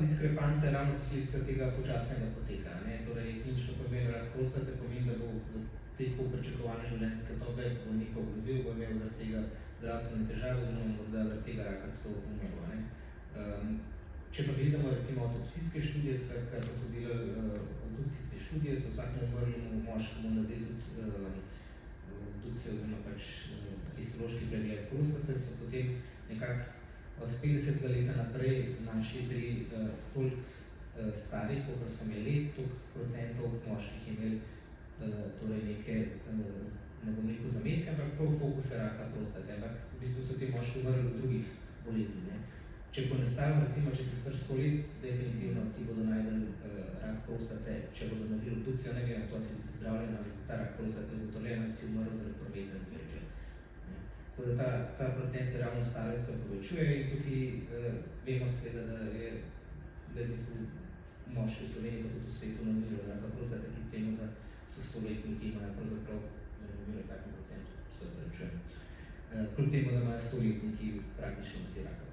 Diskrepanca je ravno posledica tega počasnega poteka. Torej, klinično pomeni rak prostate, pomeni, da bo v teku pričakovane življenjske dobe bolnikov grozil, bo imel zaradi tega zdravstvene težave, oziroma morda zaradi tega raka celo umrl. Če pa gledamo recimo avtopsijske študije, skratka, ko so delali obdukcijske študije, so vsakemu umrlemu moškemu naredili obdukcijo oziroma pač histološki pregled prostate, so potem nekako od 50. leta naprej našli pri toliko starih, koliko so imeli let, toliko procentov moških imeli torej neke, ne bom rekel zametke, ampak prav fokuse raka prostate, ampak v bistvu so te moški umrli od drugih bolezni. Če ponestavim, recimo, če si star 100 let, definitivno ti bodo najdeli rak prostate, če bodo naredili obdukcijo, ne glede na to, si ti zdravljen ali ta rak prostate ugotovljen, si umrl zaradi prometne nesreče. Tako da ta procent se ravno starostjo povečuje in tukaj vemo seveda, da je v bistvu moški v Sloveniji pa tudi v svetu namirajo raka prostate, kljub temu, da so stoletniki imajo pravzaprav, da namirajo takem procentu, se opravičujem. Kljub temu, da imajo stoletniki praktično vsi raka